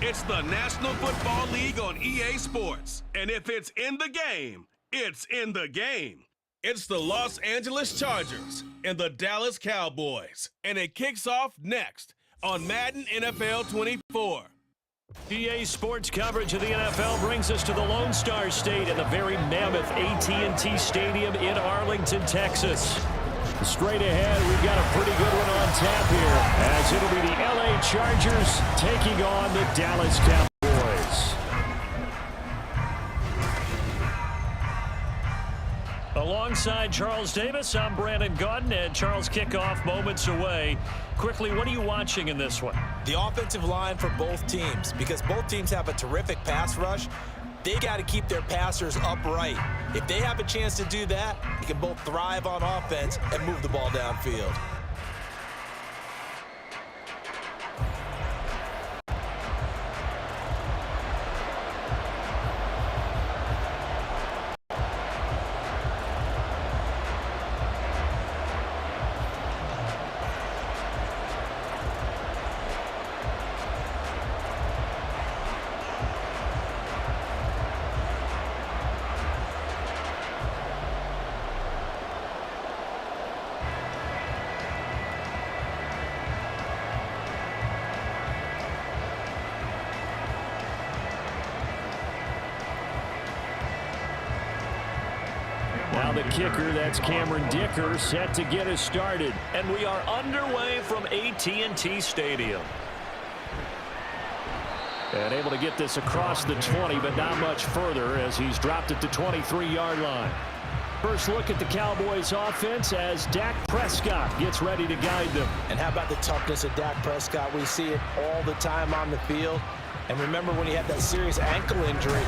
It's the National Football League on EA Sports. And if it's in the game, it's in the game. It's the Los Angeles Chargers and the Dallas Cowboys. And it kicks off next on Madden NFL 24. EA Sports coverage of the NFL brings us to the Lone Star State and the very mammoth AT&T Stadium in Arlington, Texas. Straight ahead, we've got a pretty good one on tap here, as it'll be the LA Chargers taking on the Dallas Cowboys. Alongside Charles Davis, I'm Brandon Gaudin, and Charles, kickoff moments away. Quickly, what are you watching in this one? The offensive line for both teams, because both teams have a terrific pass rush. They got to keep their passers upright. If they have a chance to do that, they can both thrive on offense and move the ball downfield. Now the kicker, that's Cameron Dicker, set to get us started. And we are underway from AT&T Stadium. And able to get this across the 20, but not much further as he's dropped at the 23-yard line. First look at the Cowboys offense as Dak Prescott gets ready to guide them. And how about the toughness of Dak Prescott? We see it all the time on the field. And remember when he had that serious ankle injury,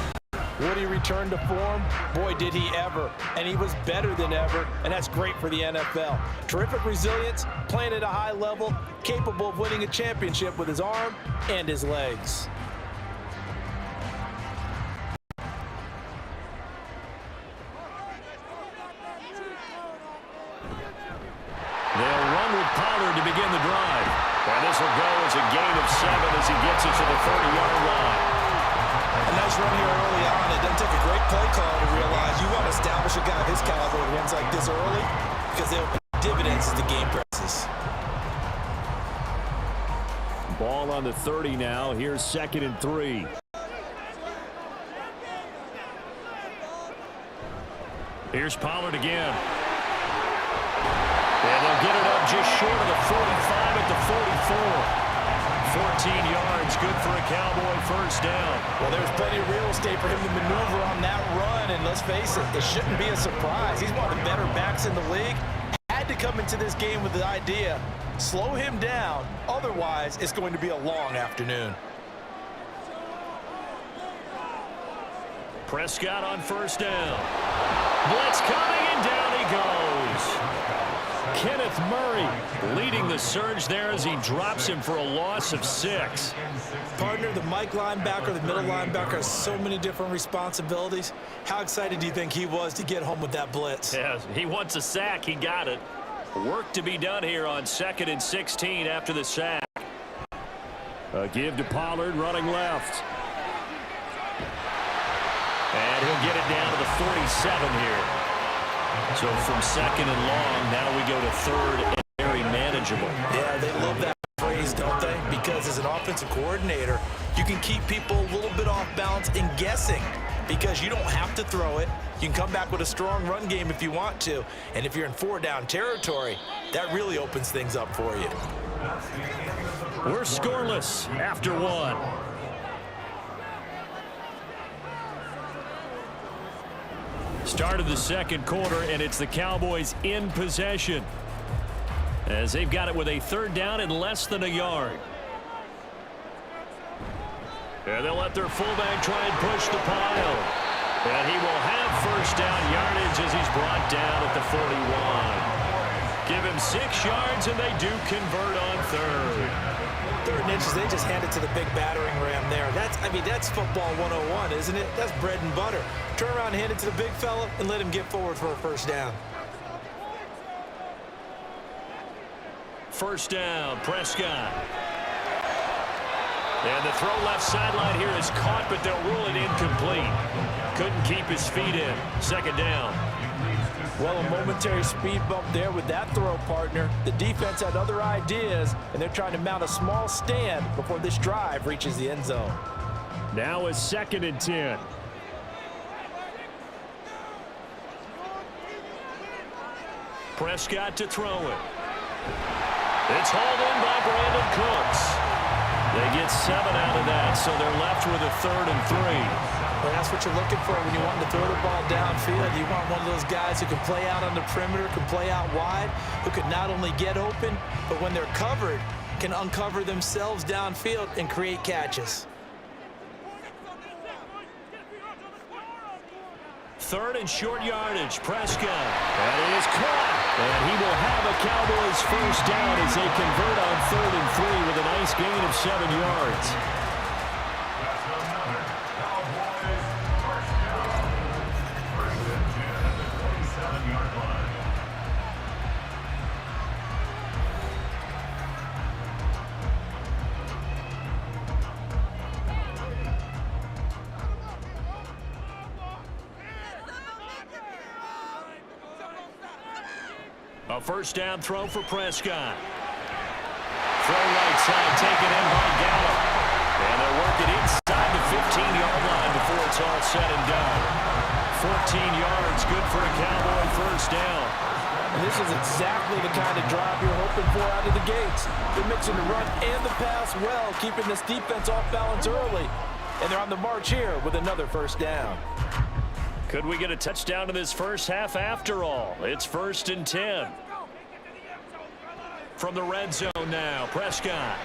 would he return to form? Boy, did he ever. And he was better than ever, and that's great for the NFL. Terrific resilience, playing at a high level, capable of winning a championship with his arm and his legs. They'll run with Pollard to begin the drive. And this will go as a gain of 7 as he gets it to the 30-yard line. A nice run here early on. It doesn't take a great play call to realize you want to establish a guy of his caliber with runs like this early because they'll pay dividends as the game progresses. Ball on the 30 now. Here's 2nd and 3. Here's Pollard again. And they'll get it up just short of the 45 at the 44. 14 yards, good for a Cowboy first down. Well, there's plenty of real estate for him to maneuver on that run, and let's face it, it shouldn't be a surprise. He's one of the better backs in the league. Had to come into this game with the idea, slow him down, otherwise it's going to be a long afternoon. Prescott on first down. Blitz coming, and down he goes. Kenneth Murray leading the surge there as he drops him for a loss of 6. Partner, the Mike linebacker, the middle linebacker has so many different responsibilities. How excited do you think he was to get home with that blitz? Yeah, he wants a sack. He got it. Work to be done here on 2nd and 16 after the sack. A give to Pollard running left. And he'll get it down to the 47 here. So from 2nd and long, now we go to 3rd and very manageable. Yeah, they love that phrase, don't they? Because as an offensive coordinator, you can keep people a little bit off balance and guessing because you don't have to throw it. You can come back with a strong run game if you want to. And if you're in 4-down territory, that really opens things up for you. We're scoreless after 1. Start of the 2nd quarter, and it's the Cowboys in possession as they've got it with a 3rd down and less than a yard. And they'll let their fullback try and push the pile. And he will have first down yardage as he's brought down at the 41. Give him 6 yards, and they do convert on 3rd. 3rd and inches, they just hand it to the big battering ram there. That's football 101, isn't it? That's bread and butter. Turn around and hand it to the big fella and let him get forward for a first down. First down, Prescott. And the throw left sideline here is caught, but they'll rule it incomplete. Couldn't keep his feet in. Second down. Well, a momentary speed bump there with that throw, partner. The defense had other ideas, and they're trying to mount a small stand before this drive reaches the end zone. Now a 2nd and 10. Prescott to throw it. It's hauled in by Brandon Cooks. They get 7 out of that, so they're left with a 3rd and 3. Well, that's what you're looking for when you want to throw the ball downfield. You want one of those guys who can play out on the perimeter, can play out wide, who can not only get open, but when they're covered, can uncover themselves downfield and create catches. 3rd and short yardage. Prescott. That is caught. And he will have a Cowboys first down as they convert on 3rd and 3 with a nice gain of 7 yards. A first down throw for Prescott. Throw right side, taken in by Gallup. And they'll work it inside the 15-yard line before it's all said and done. 14 yards, good for a Cowboy first down. And this is exactly the kind of drive you're hoping for out of the gates. They're mixing the run and the pass well, keeping this defense off balance early. And they're on the march here with another first down. Could we get a touchdown in this first half after all? It's 1st and 10. From the red zone now, Prescott.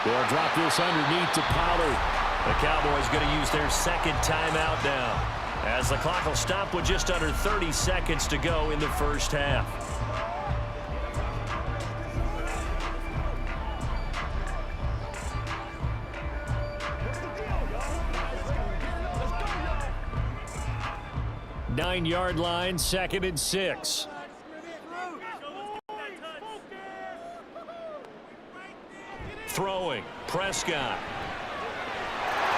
They'll drop this underneath to Pollard. The Cowboys going to use their 2nd timeout now, as the clock will stop with just under 30 seconds to go in the first half. Nine-yard line, 2nd and 6. Throwing, Prescott.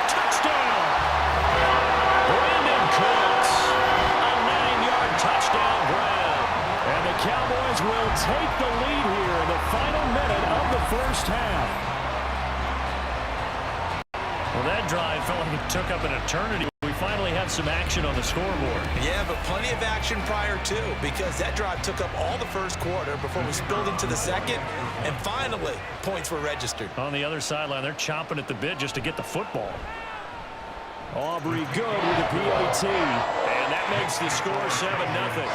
Touchdown! Brandon Cooks. A 9-yard touchdown grab. And the Cowboys will take the lead here in the final minute of the first half. Well, that drive felt like it took up an eternity. We finally have some action on the scoreboard. Yeah, but plenty of action prior to, because that drive took up all the first quarter before we spilled into the second, and finally, points were registered. On the other sideline, they're chomping at the bit just to get the football. Aubrey good with the PAT, and that makes the score 7-0.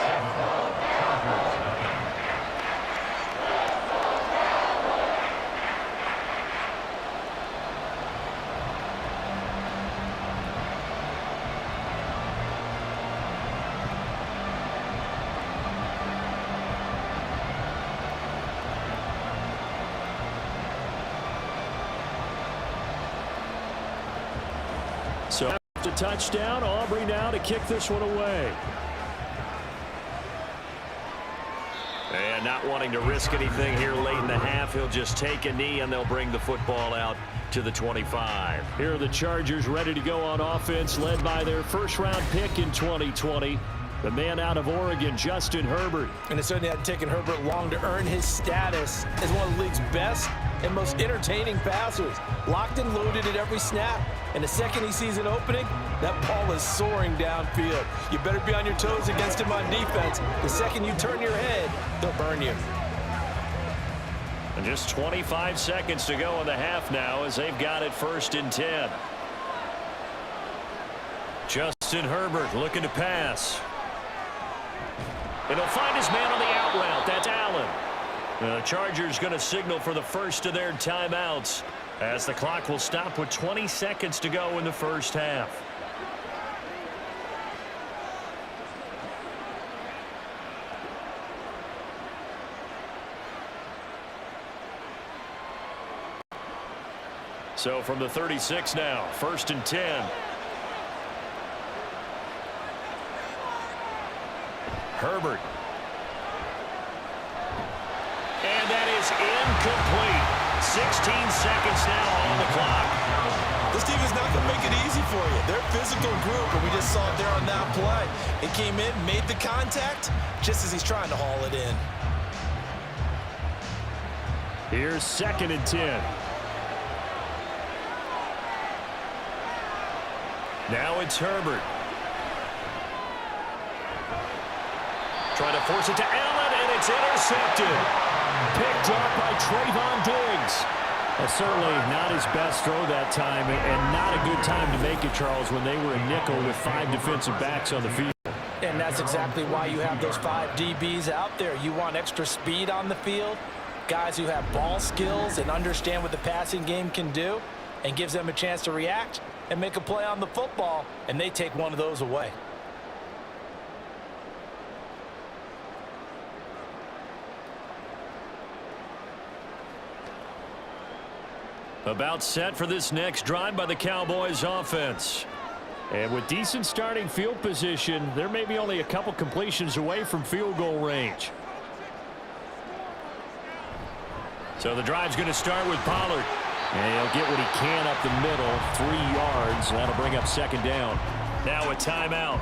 So after touchdown, Aubrey now to kick this one away. And not wanting to risk anything here late in the half, he'll just take a knee and they'll bring the football out to the 25. Here are the Chargers ready to go on offense, led by their first-round pick in 2020. The man out of Oregon, Justin Herbert. And it certainly hadn't taken Herbert long to earn his status as one of the league's best and most entertaining passers. Locked and loaded at every snap. And the second he sees an opening, that ball is soaring downfield. You better be on your toes against him on defense. The second you turn your head, they'll burn you. And just 25 seconds to go in the half now as they've got it 1st and 10. Justin Herbert looking to pass. And he'll find his man on the out route. That's Allen. The Chargers going to signal for the first of their timeouts as the clock will stop with 20 seconds to go in the first half. So from the 36 now, 1st and 10. Herbert. And that is incomplete. 16 seconds now on the clock. This team is not going to make it easy for you. They're a physical group, and we just saw it there on that play. It came in, made the contact, just as he's trying to haul it in. Here's 2nd and 10. Now it's Herbert. Trying to force it to Allen, and it's intercepted. Picked up by Trayvon Diggs. Certainly not his best throw that time, and not a good time to make it, Charles, when they were a nickel with 5 defensive backs on the field. And that's exactly why you have those 5 DBs out there. You want extra speed on the field, guys who have ball skills and understand what the passing game can do, and gives them a chance to react and make a play on the football, and they take one of those away. About set for this next drive by the Cowboys offense. And with decent starting field position, there may be only a couple completions away from field goal range. So the drive's going to start with Pollard. And he'll get what he can up the middle, 3 yards. That'll bring up 2nd down. Now a timeout.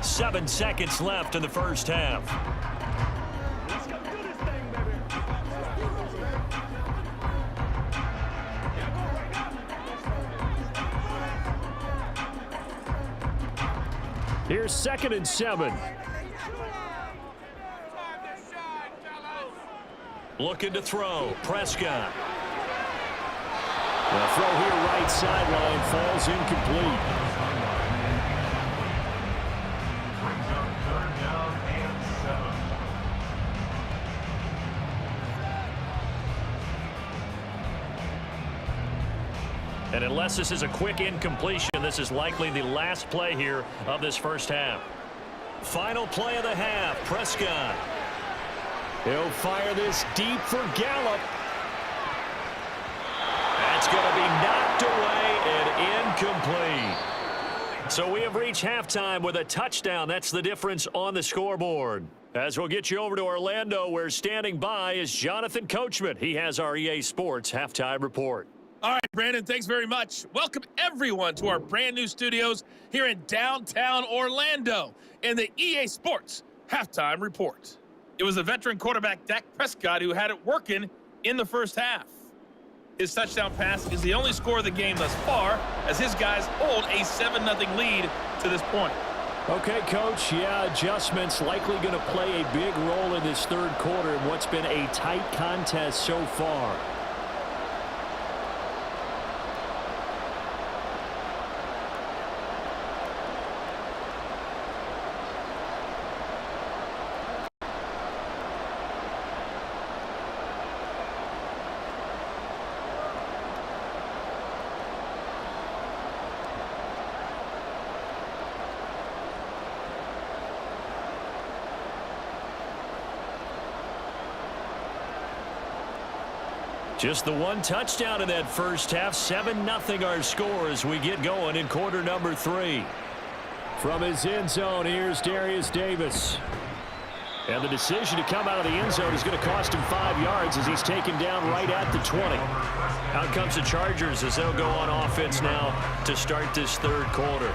7 seconds left in the first half. Here's 2nd and 7. Looking to throw. Prescott. The throw here right sideline falls incomplete. And unless this is a quick incompletion, this is likely the last play here of this first half. Final play of the half, Prescott. He'll fire this deep for Gallup. That's going to be knocked away and incomplete. So we have reached halftime with a touchdown. That's the difference on the scoreboard. As we'll get you over to Orlando, where standing by is Jonathan Coachman. He has our EA Sports halftime report. All right, Brandon, thanks very much. Welcome, everyone, to our brand-new studios here in downtown Orlando in the EA Sports Halftime Report. It was the veteran quarterback Dak Prescott who had it working in the first half. His touchdown pass is the only score of the game thus far, as his guys hold a 7-0 lead to this point. Okay, Coach, adjustments likely going to play a big role in this third quarter in what's been a tight contest so far. Just the one touchdown in that first half. 7-0 our score as we get going in quarter number 3. From his end zone, here's Darius Davis. And the decision to come out of the end zone is going to cost him 5 yards as he's taken down right at the 20. Out comes the Chargers as they'll go on offense now to start this third quarter.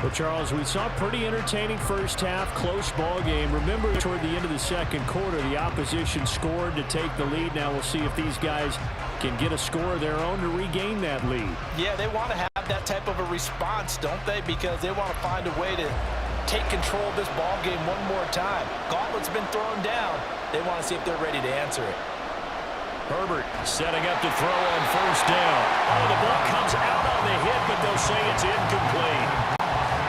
Well, Charles, we saw a pretty entertaining first half, close ball game. Remember, toward the end of the second quarter, the opposition scored to take the lead. Now we'll see if these guys can get a score of their own to regain that lead. Yeah, they want to have that type of a response, don't they? Because they want to find a way to take control of this ball game one more time. Gauntlet's been thrown down. They want to see if they're ready to answer it. Herbert setting up to throw on first down. Oh, the ball comes out on the hit, but they'll say it's incomplete.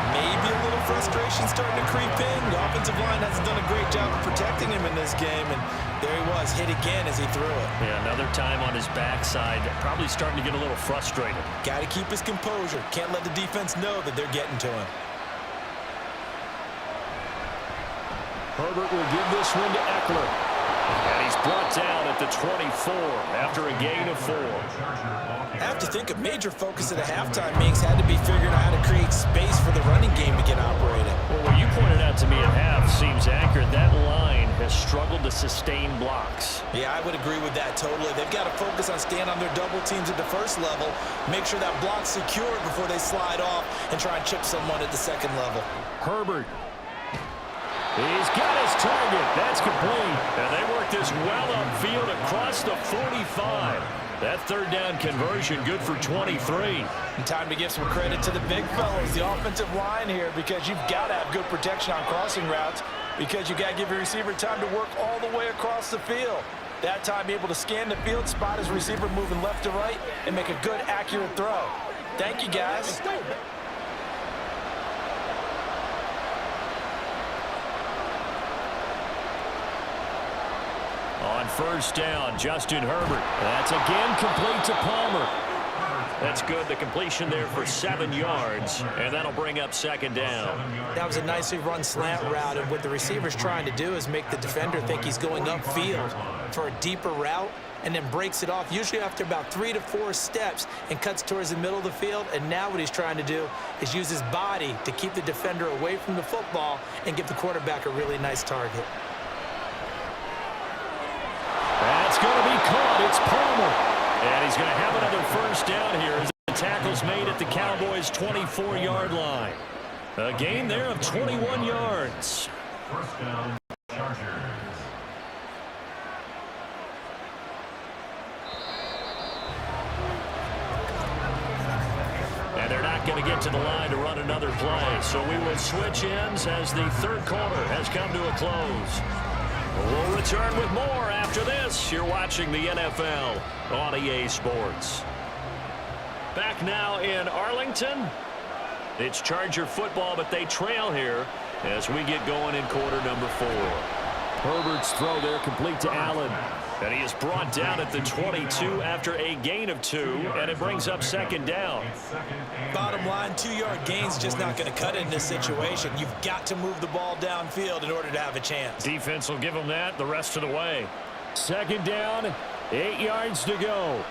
Maybe a little frustration starting to creep in. The offensive line hasn't done a great job of protecting him in this game, and there he was, hit again as he threw it. Yeah, another time on his backside, probably starting to get a little frustrated. Got to keep his composure. Can't let the defense know that they're getting to him. Herbert will give this one to Eckler. And he's brought down at the 24 after a gain of 4. I have to think a major focus of the halftime meetings had to be figuring out how to create space for the running game to get operated. Well, what you pointed out to me at half seems accurate. That line has has struggled to sustain blocks. Yeah, I would agree with that totally. They've got to focus on staying on their double teams at the first level, make sure that block's secured before they slide off and try and chip someone at the second level. Herbert. He's got his target. That's complete. And they work this well upfield across the 45. That third down conversion good for 23. And time to give some credit to the big fellas, the offensive line here, because you've got to have good protection on crossing routes, because you've got to give your receiver time to work all the way across the field. That time able to scan the field, spot his receiver moving left to right, and make a good, accurate throw. Thank you, guys. On first down, Justin Herbert. That's again complete to Palmer. That's good. The completion there for 7 yards, and that'll bring up second down. That was a nicely run slant route, and what the receiver's trying to do is make the defender think he's going upfield for a deeper route, and then breaks it off, usually after about 3 to 4 steps, and cuts towards the middle of the field. And now what he's trying to do is use his body to keep the defender away from the football and give the quarterback a really nice target. That's going to be caught. It's Palmer. And he's going to have another first down here as the tackle's made at the Cowboys' 24-yard line. A gain there of 21 yards. First down, Chargers. And they're not going to get to the line to run another play. So we will switch ends as the third quarter has come to a close. We'll return with more after this. You're watching the NFL on EA Sports. Back now in Arlington. It's Charger football, but they trail here as we get going in quarter number 4. Herbert's throw there complete to Allen. And he is brought down at the 22 after a gain of 2, and it brings up second down. Bottom line, 2-yard gain's just not going to cut it in this situation. You've got to move the ball downfield in order to have a chance. Defense will give them that the rest of the way. Second down, 8 yards to go.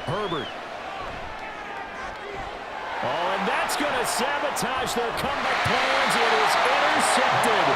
Herbert. Oh, and that's going to sabotage their comeback plans. It is intercepted.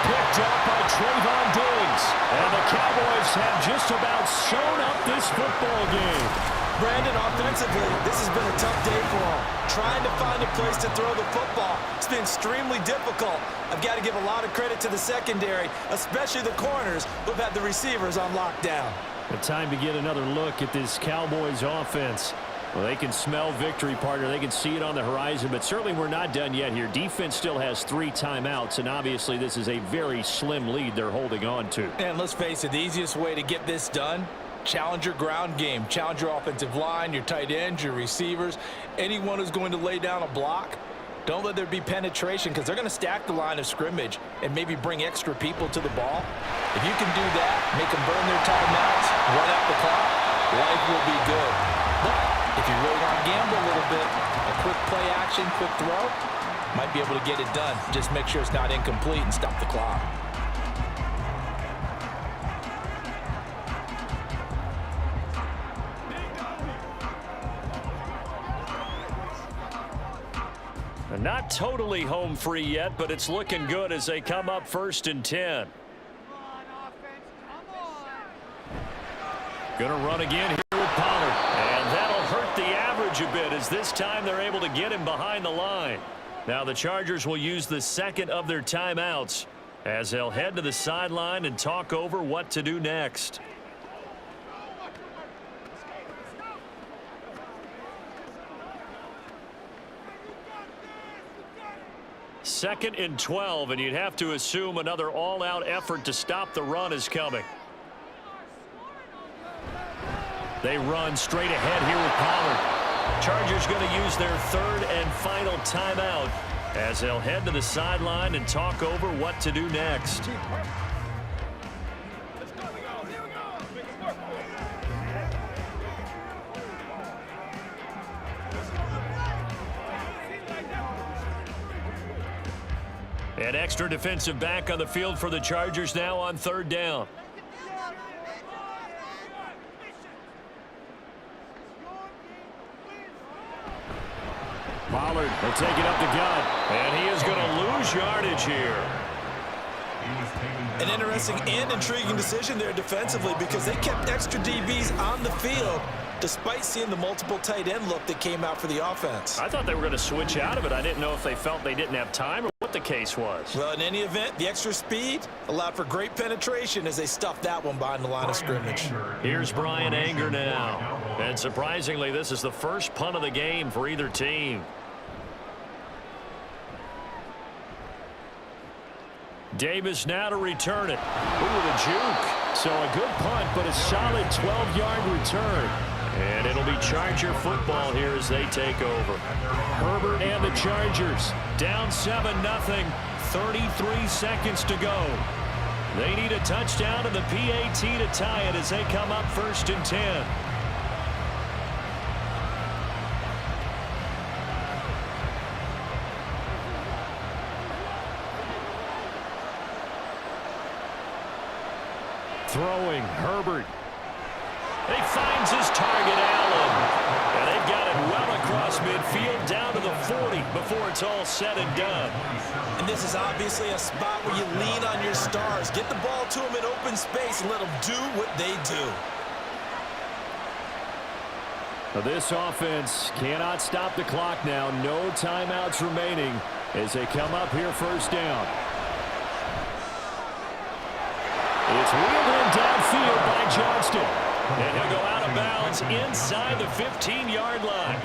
Picked up by Trayvon Diggs. And the Cowboys have just about sewn up this football game. Brandon, offensively, this has been a tough day for him. Trying to find a place to throw the football. It's been extremely difficult. I've got to give a lot of credit to the secondary, especially the corners who've had the receivers on lockdown. The time to get another look at this Cowboys offense. Well, they can smell victory, partner. They can see it on the horizon, but certainly we're not done yet here. Defense still has 3 timeouts, and obviously this is a very slim lead they're holding on to. And let's face it, the easiest way to get this done, challenge your ground game. Challenge your offensive line, your tight ends, your receivers, anyone who's going to lay down a block. Don't let there be penetration, because they're going to stack the line of scrimmage and maybe bring extra people to the ball. If you can do that, make them burn their timeouts, run out the clock, life will be good. But if you really want to gamble a little bit, a quick play action, quick throw, might be able to get it done. Just make sure it's not incomplete and stop the clock. Not totally home free yet, but it's looking good as they come up 1st and 10. Gonna run again here with Pollard. And that'll hurt the average a bit as this time they're able to get him behind the line. Now the Chargers will use the second of their timeouts as they'll head to the sideline and talk over what to do next. Second and 12, and you'd have to assume another all-out effort to stop the run is coming. They run straight ahead here with Pollard. Chargers going to use their 3rd and final timeout as they'll head to the sideline and talk over what to do next. An extra defensive back on the field for the Chargers now on 3rd down. Pollard will take it up the gut, and he is going to lose yardage here. An interesting and intriguing decision there defensively because they kept extra DBs on the field despite seeing the multiple tight end look that came out for the offense. I thought they were going to switch out of it. I didn't know if they felt they didn't have time or what the case was. Well, in any event, the extra speed allowed for great penetration as they stuffed that one behind the line of scrimmage. Here's Brian Anger now. And surprisingly, this is the first punt of the game for either team. Davis now to return it. Ooh, the juke. So a good punt, but a solid 12-yard return. And it'll be Charger football here as they take over. Herbert and the Chargers down 7-0. 33 seconds to go. They need a touchdown and the PAT to tie it as they come up 1st and 10. Throwing, Herbert. He finds his target, Allen. And they've got it well across midfield down to the 40 before it's all said and done. And this is obviously a spot where you lean on your stars. Get the ball to them in open space and let them do what they do. This offense cannot stop the clock now. No timeouts remaining as they come up here 1st down. It's wheeled in downfield by Johnston. And he'll go out of bounds inside the 15-yard line.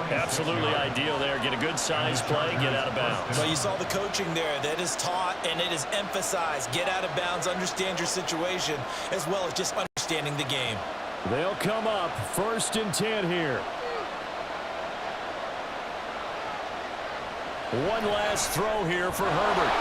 Absolutely ideal there. Get a good size play, get out of bounds. Well, you saw the coaching there. That is taught and it is emphasized. Get out of bounds, understand your situation, as well as just understanding the game. They'll come up 1st and 10 here. One last throw here for Herbert.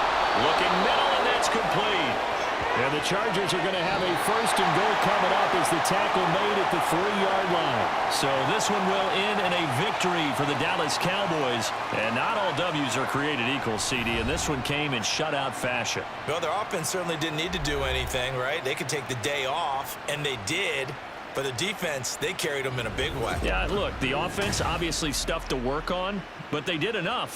Looking middle, and that's complete. And the Chargers are going to have a 1st and goal coming up as the tackle made at the 3-yard line. So this one will end in a victory for the Dallas Cowboys. And not all W's are created equal, CD, and this one came in shutout fashion. Well, their offense certainly didn't need to do anything, right? They could take the day off, and they did. But the defense, they carried them in a big way. Yeah, look, the offense obviously stuff to work on, but they did enough.